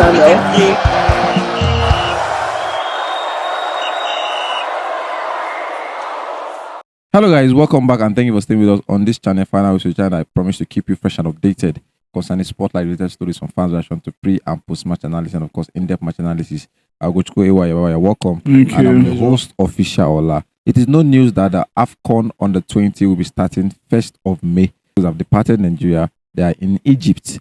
channel. Hello guys, welcome back and thank you for staying with us on this channel. Final with channel, I promise to keep you fresh and updated concerning spotlight related stories from fans reaction to pre and post match analysis and of course in-depth match analysis. I'll go to Ewa, welcome. Thank and you. I'm the host official Ola. It is no news that the AFCON under 20 will be starting 1st of May. Those have departed Nigeria. They are in Egypt,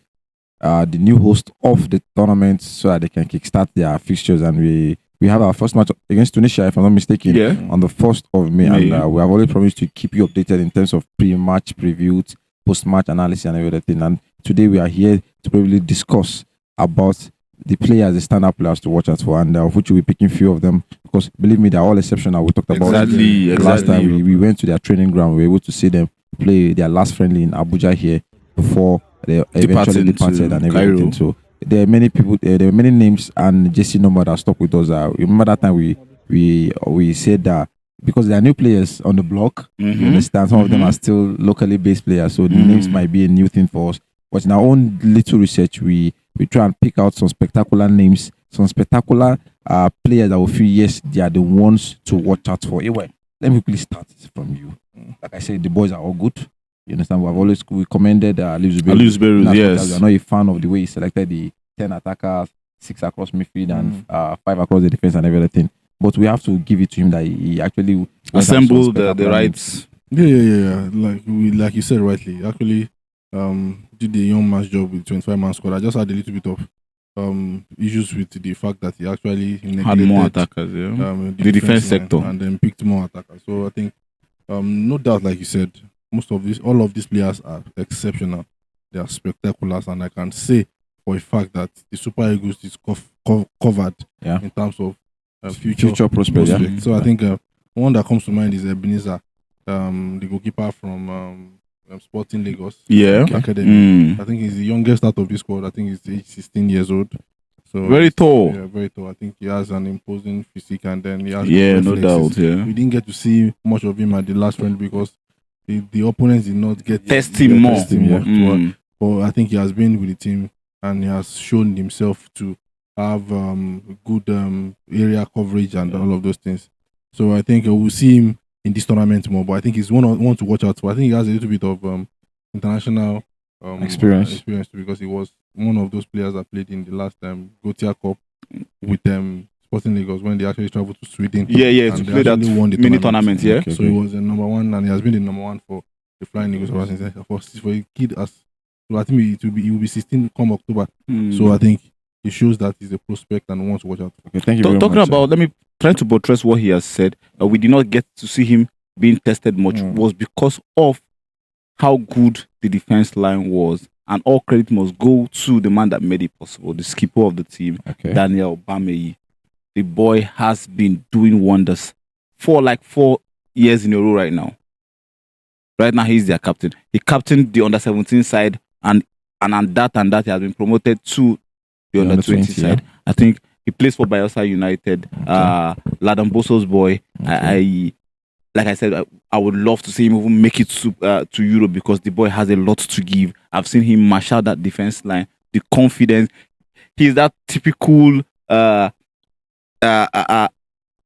the new host of the tournament, so that they can kickstart their fixtures. And we have our first match against Tunisia, if I'm not mistaken, on the 1st of May. And we have already promised to keep you updated in terms of pre-match previews, post-match analysis and everything. And today we are here to probably discuss about the players, the stand-up players to watch out for, and of which we'll be picking few of them, because believe me, they're all exceptional. We talked about last time we went to their training ground. We were able to see them play their last friendly in Abuja here before they eventually departed and everything. Cairo. So there are many people, there are many names and JC number that stuck with us. Remember that time we said that because there are new players on the block, you understand, some of them are still locally based players, so the names might be a new thing for us. But in our own little research, we try and pick out some spectacular names, some spectacular players that will feel, yes, they are the ones to watch out for. Anyway, let me please start from you. Like I said, the boys are all good. You understand? We commended Aliou Zubairu. Yes. We are not a fan of the way he selected the 10 attackers, 6 across midfield and 5 across the defense and everything. But we have to give it to him that he actually assembled the rights. Yeah. Like you said rightly, actually did the young man's job with 25-man squad. I just had a little bit of issues with the fact that he actually had more attackers, the defense sector, and then picked more attackers. So I think no doubt, like you said, all of these players are exceptional. They are spectacular, and I can say for a fact that the Super Eagles is covered in terms of future prospects. Yeah. So I think one that comes to mind is Ebenezer, the goalkeeper from Sporting Lagos Academy. I think he's the youngest out of this squad. I think he's age 16 years old. So very tall. Yeah, very tall. I think he has an imposing physique, and then he has no doubt. Yeah, we didn't get to see much of him at the last round because the opponents did not get test him more. But I think he has been with the team and he has shown himself to have good area coverage and all of those things. So I think we'll see him in this tournament more. But I think he's one to watch out for. I think he has a little bit of international experience because he was one of those players that played in the last Gotia Cup with Sporting Lagos when they actually traveled to Sweden. To play that mini tournament. So he was the number one, and he has been the number one for the Flying Eagles ever since. For a kid, so I think he will be 16 come October. So I think it shows that he's a prospect and wants to watch out. Okay, thank you very Talking much, about, let me try to buttress what he has said. We did not get to see him being tested much was because of how good the defense line was. And all credit must go to the man that made it possible, the skipper of the team, Daniel Bameyi. The boy has been doing wonders for like 4 years in a row right now. Right now, he's their captain. He captained the under-17 side, and that he has been promoted to the under-20 side. I think he plays for Bayelsa United, Ladan Boso's boy. Like I said, I would love to see him even make it to Europe because the boy has a lot to give. I've seen him mash out that defense line, the confidence. He's that typical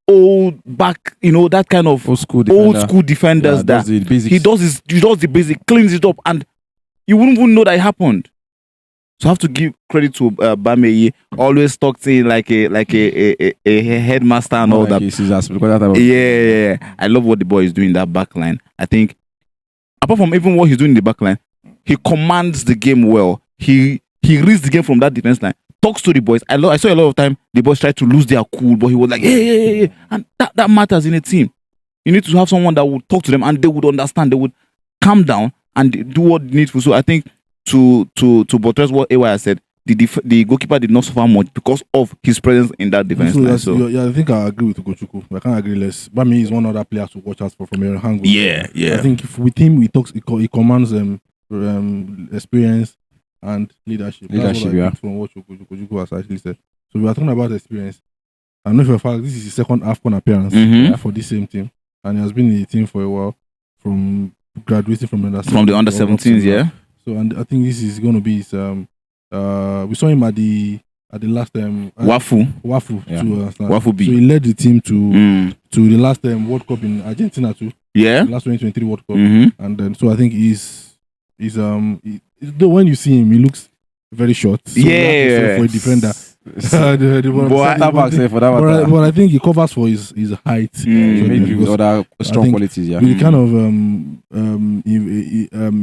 old back, that kind of old school defenders that he does the basic, cleans it up, and you wouldn't even know that it happened. So I have to give credit to Bameyi. Always talk to him like a headmaster and all that. I love what the boy is doing in that back line. I think apart from even what he's doing in the back line, he commands the game well. He reads the game from that defense line. Talks to the boys. I saw a lot of time the boys try to lose their cool, but he was like, hey. And that matters in a team. You need to have someone that would talk to them and they would understand. They would calm down and do what needful. So I think to buttress what AY said, the goalkeeper did not suffer much because of his presence in that defense line. I think I agree with Ugochukwu. I can't agree less. Bami is one other player to watch out for from your angle. Yeah. I think with him, he commands experience and leadership. From what Ugochukwu has actually said. So we are talking about experience. I know for a fact this is his second AFCON appearance for this same team, and he has been in the team for a while, from graduating from the under 17s. Yeah. So and I think this is going to be his. We saw him at the at the last Wafu. Yeah. to Wafu B. So he led the team to the last World Cup in Argentina too. Yeah. The last 2023 World Cup. Mm-hmm. And then so I think though when you see him, he looks very short. So you have to settle for a defender. But I think he covers for his height. Maybe with other strong qualities. Yeah. With the kind of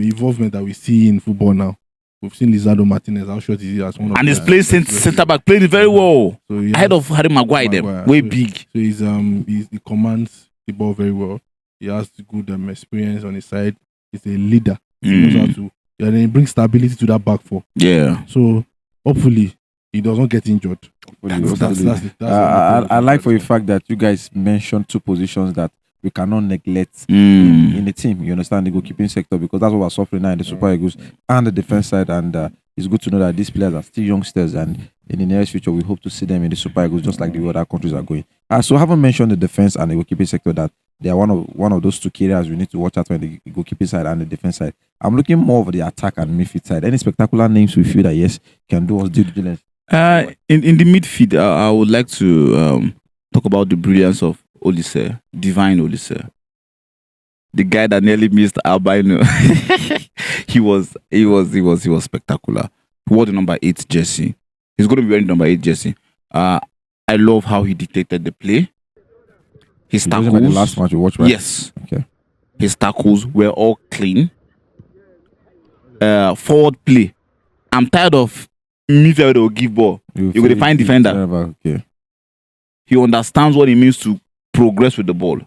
involvement that we see in football now. We've seen Lizardo Martinez, how short is he as one of and he's playing centre back, playing very well. So ahead of Harry Maguire, way big. So he commands the ball very well. He has good experience on his side. He's a leader. He knows how to, and he brings stability to that back four. Yeah. So hopefully he doesn't get injured. I like for the fact that you guys mentioned two positions that we cannot neglect in the team. You understand, the goalkeeping sector, because that's what we're suffering now in the Super Eagles and the defense side. And it's good to know that these players are still youngsters, and in the nearest future we hope to see them in the Super Eagles just like the other countries are going. So I haven't mentioned the defense and the goalkeeping sector, that they are one of those two areas we need to watch out for, the goalkeeping side and the defense side. I'm looking more of the attack and midfield side. Any spectacular names we feel that yes can do us due diligence? In the midfield, I would like to talk about the brilliance of Olise, Divine Olise, the guy that nearly missed Albino. he was spectacular. He wore the number 8 jersey. He's going to be wearing number 8 jersey. I love how he dictated the play. His tackles. The last match we watched, right? Yes. Okay. His tackles were all clean. Forward play. I'm tired of midfield will give ball. You're going to find defender. Okay. He understands what it means to progress with the ball.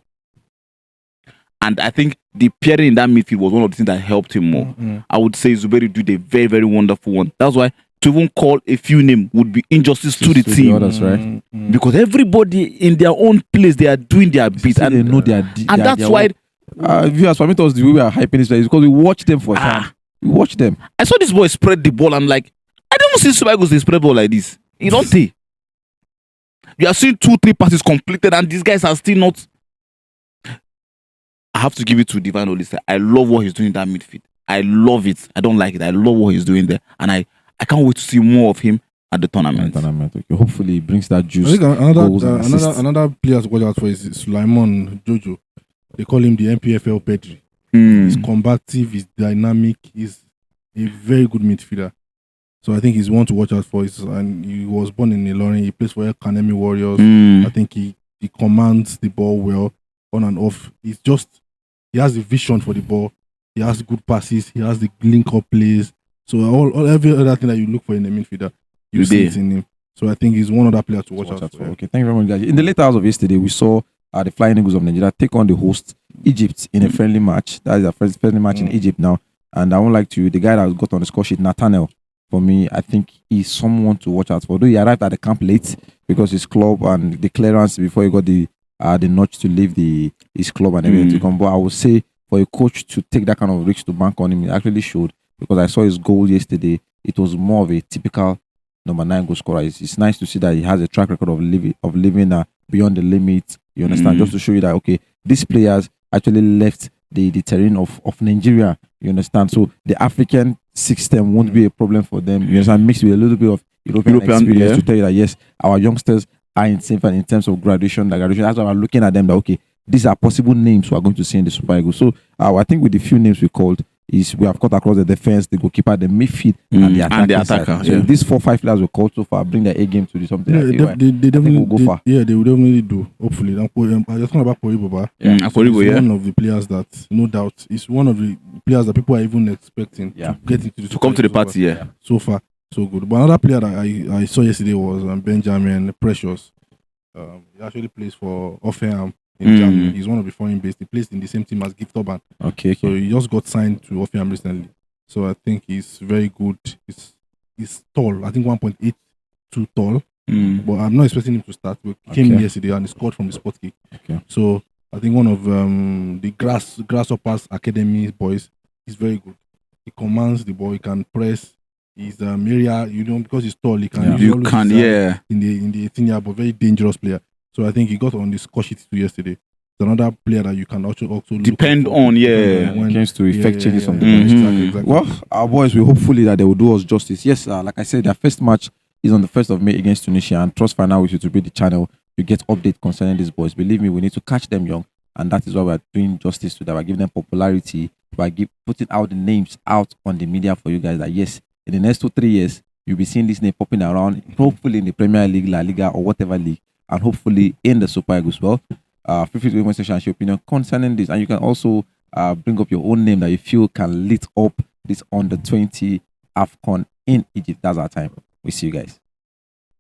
And I think the pairing in that midfield was one of the things that helped him more. I would say Zuberi did a very, very wonderful one. That's why to even call a few names would be injustice to the team. Others, right? Because everybody in their own place, they are doing their bit. And they know and that's why... viewers, for me, the way we are hyping this, is because we watch them for time. We watch them. I saw this boy spread the ball. I'm like, I don't see Super Eagles they spread ball like this. You don't see. You are seeing 2-3 passes completed, and these guys are still not. I have to give it to Divine Olise. I love what he's doing in that midfield. I love it. I don't like it. I love what he's doing there, and I can't wait to see more of him at the tournament. Okay. Hopefully, he brings that juice. I think another player to watch out for is Sulaiman Jojo. They call him the MPFL Pedri. He's combative. He's dynamic. He's a very good midfielder. So I think he's one to watch out for. And he was born in Ilorin. He plays for Academy Warriors. I think he commands the ball well on and off. He has the vision for the ball. He has good passes. He has the link-up plays. So every other thing that you look for in a midfielder, you see it in him. So I think he's one other player to watch out for. Okay, thank you very much, guys. In the late hours of yesterday, we saw the Flying Eagles of Nigeria take on the host Egypt in a friendly match. That is a friendly match in Egypt now. And I won't like to, the guy that got on the score sheet, Nathaniel, for me, I think he's someone to watch out for. Although he arrived at the camp late because his club and the clearance before he got the notch to leave his club and everything to come. But I would say for a coach to take that kind of risk to bank on him, he actually showed, because I saw his goal yesterday. It was more of a typical number 9 goal scorer. It's nice to see that he has a track record of living beyond the limit. You understand? Just to show you that, okay, these players actually left the terrain of Nigeria. You understand? So the African system won't be a problem for them. You understand? Mixed with a little bit of European experience to tell you that yes, our youngsters are in terms of graduation. That's why I'm looking at them that okay, these are possible names we are going to see in the Super Eagles. So I think with the few names we called, we have cut across the defense, the goalkeeper, the midfield, and the attacker. So if these 4-5 players we called so far bring their A game to do something, they definitely will go far. Yeah, they will definitely do. Hopefully, I just talking about Poribo. One of the players that, no doubt, is one of the players that people are even expecting to get into to come to the party. So far, so good. But another player that I saw yesterday was Benjamin Precious. He actually plays for Offenham in Germany. He's one of the foreign based. He plays in the same team as Gift Orban. Okay. So he just got signed to Offenham recently. So I think he's very good. He's tall. I think 1.82 tall. But I'm not expecting him to start. We came in yesterday and he scored from the spot kick. Okay. So I think one of the Grasshoppers Academy boys is very good. He commands the ball. He can press. He's area, because he's tall, he can in the 18-yard, but very dangerous player. So I think he got on the score sheet yesterday. It's another player that you can also depend on. When it comes to effect changes from the Exactly. Well, our boys will hopefully that they will do us justice. Yes, like I said, their first match is on the 1st of May against Tunisia, and Trust Final with you to be the channel to get update concerning these boys. Believe me, we need to catch them young, and that is why we're doing justice to them. We're giving them popularity by putting out the names out on the media for you guys. That yes, in the next 2-3 years, you'll be seeing this name popping around, hopefully in the Premier League, La Liga, or whatever league, and hopefully in the Super Eagles. Well, feel free to give me a your opinion concerning this, and you can also bring up your own name that you feel can lit up this under 20 AFCON in Egypt. That's our time. We see you guys.